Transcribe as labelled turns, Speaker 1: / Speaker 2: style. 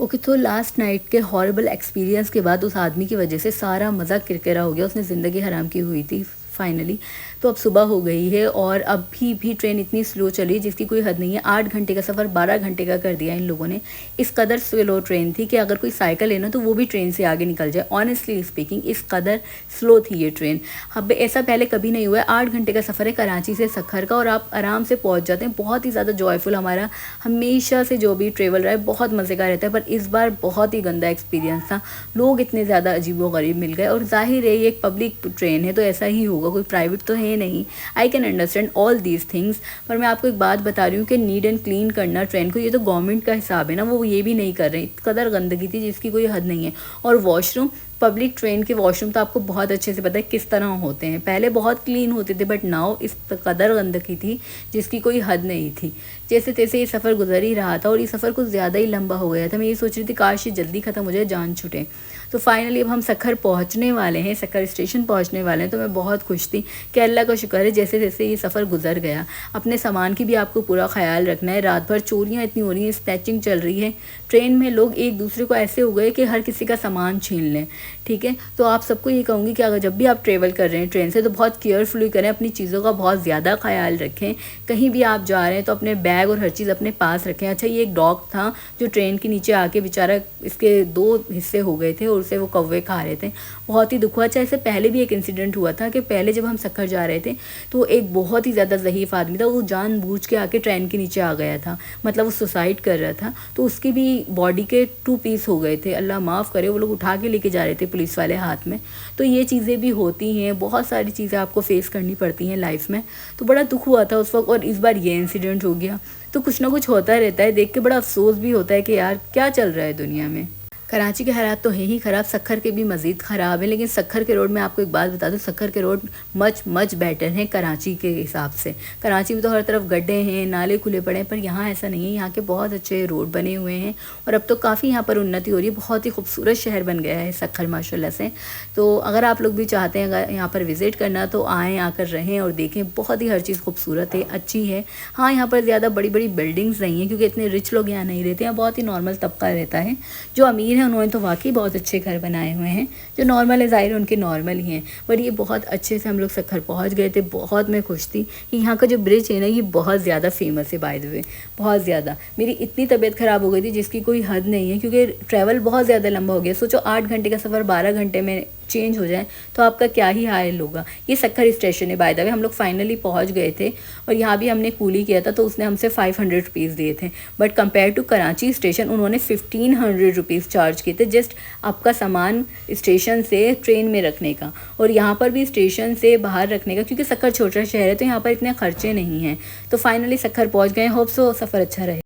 Speaker 1: Okay, तो last night के horrible experience के बाद उस आदमी की वजह से सारा मज़ा किरकिरा हो गया। उसने ज़िंदगी हराम की हुई थी फाइनली। तो अब सुबह हो गई है और अभी भी ट्रेन इतनी स्लो चली जिसकी कोई हद नहीं है। 8 घंटे का सफ़र 12 घंटे का कर दिया इन लोगों ने। इस कदर स्लो ट्रेन थी कि अगर कोई साइकिल है ना तो वो भी ट्रेन से आगे निकल जाए। ऑनेस्टली स्पीकिंग इस कदर स्लो थी ये ट्रेन। अब ऐसा पहले कभी नहीं हुआ है। 8 घंटे का सफ़र है कराची से सखर का और आप आराम से पहुँच जाते हैं। बहुत ही ज़्यादा जॉयफुल हमारा हमेशा से जो भी ट्रेवल रहा है बहुत मज़े का रहता है, पर इस बार बहुत ही गंदा एक्सपीरियंस था। लोग इतने ज़्यादा अजीबोगरीब मिल गए और जाहिर है ये एक पब्लिक ट्रेन है तो ऐसा ही होगा, कोई प्राइवेट तो है नहीं। I can understand all these things, पर मैं आपको एक बात बता रही हूँ कि नीट एंड क्लीन करना ट्रेन को, ये तो गवर्नमेंट का हिसाब है ना, वो ये भी नहीं कर रहे। इस कदर गंदगी थी जिसकी कोई हद नहीं है। और वॉशरूम, पब्लिक ट्रेन के वॉशरूम तो आपको बहुत अच्छे से पता है किस तरह होते हैं। पहले बहुत क्लीन होते थे बट नाउ इस कदर गंदगी थी जिसकी कोई हद नहीं थी। जैसे तैसे ये सफ़र गुजर ही रहा था और ये सफ़र कुछ ज़्यादा ही लंबा हो गया था। मैं ये सोच रही थी काश ये जल्दी ख़त्म हो जाए, जान छूटे। तो फाइनली अब हम सखर पहुंचने वाले हैं, सखर स्टेशन पहुंचने वाले हैं। तो मैं बहुत खुश थी कि अल्लाह का शुक्र है जैसे जैसे ये सफ़र गुजर गया। अपने सामान की भी आपको पूरा ख्याल रखना है। रात भर चोरियाँ इतनी हो रही हैं, स्नैचिंग चल रही है ट्रेन में। लोग एक दूसरे को ऐसे हो गए कि हर किसी का सामान छीन लें। ठीक है, तो आप सबको ये कहूँगी कि अगर जब भी आप ट्रेवल कर रहे हैं ट्रेन से तो बहुत केयरफुली करें, अपनी चीज़ों का बहुत ज़्यादा ख्याल रखें। कहीं भी आप जा रहे हैं तो अपने बैग और हर चीज़ अपने पास रखें। अच्छा, ये एक डॉग था जो ट्रेन के नीचे आके बेचारा, इसके 2 हिस्से हो गए थे और उसे वो कौवे खा रहे थे। बहुत ही दुख हुआ। अच्छा, इससे पहले भी एक इंसिडेंट हुआ था कि पहले जब हम सखर जा रहे थे तो एक बहुत ही ज़्यादा ज़ईफ़ आदमी था, वो जानबूझ के आके ट्रेन के नीचे आ गया था। मतलब वो सुसाइड कर रहा था, तो उसकी भी बॉडी के 2 पीस हो गए थे। अल्लाह माफ़ करे, वो लोग उठा के लेके जा रहे थे पुलिस वाले हाथ में। तो ये चीज़ें भी होती हैं, बहुत सारी चीज़ें आपको फेस करनी पड़ती हैं लाइफ में। तो बड़ा दुख हुआ था उस वक्त और इस बार ये इंसिडेंट हो गया। तो कुछ ना कुछ होता रहता है, देख के बड़ा अफसोस भी होता है कि यार क्या चल रहा है दुनिया में। कराची के हालात तो है ही ख़राब, सखर के भी मज़ीद ख़राब है। लेकिन सखर के रोड में आपको एक बात बता दूं, सखर के रोड मच बेटर हैं कराची के हिसाब से। कराची में तो हर तरफ गड्ढे हैं, नाले खुले पड़े हैं, पर यहाँ ऐसा नहीं है। यहाँ के बहुत अच्छे रोड बने हुए हैं और अब तो काफ़ी यहाँ पर उन्नति हो रही है। बहुत ही खूबसूरत शहर बन गया है सखर माशाल्लाह से। तो अगर आप लोग भी चाहते हैं अगर यहाँ पर विज़िट करना तो आएँ, आकर रहें और देखें। बहुत ही हर चीज़ खूबसूरत है, अच्छी है। हाँ, यहाँ पर ज़्यादा बड़ी बड़ी बिल्डिंग्स नहीं हैं क्योंकि इतने रिच लोग यहाँ नहीं रहते। यहाँ बहुत ही नॉर्मल तबका रहता है। जो अमीर उन्होंने तो वाकई बहुत अच्छे घर बनाए हुए हैं। जो नॉर्मल है ज़ाहिर उनके नॉर्मल ही हैं, पर ये बहुत अच्छे से हम लोग सखर पहुंच गए थे। बहुत मैं खुश थी कि यहाँ का जो ब्रिज है ना ये बहुत ज़्यादा फेमस है बाय द वे, बहुत ज़्यादा। मेरी इतनी तबीयत ख़राब हो गई थी जिसकी कोई हद नहीं है क्योंकि ट्रैवल बहुत ज़्यादा लंबा हो गया। सोचो 8 घंटे का सफ़र 12 घंटे में चेंज हो जाए तो आपका क्या ही हाल होगा। ये सखर स्टेशन है बाय द वे। हम लोग फाइनली पहुंच गए थे और यहाँ भी हमने कूली किया था तो उसने हमसे 500 रुपीज़ दिए थे, but compare to Karachi station उन्होंने 1500 रुपीज़ चार्ज किए थे जस्ट आपका सामान स्टेशन से ट्रेन में रखने का और यहाँ पर भी स्टेशन से बाहर रखने का, क्योंकि सखर छोटा शहर है तो यहाँ पर इतने खर्चे नहीं हैं। तो फाइनली सखर पहुँच गए। होप सो सफ़र अच्छा रहे।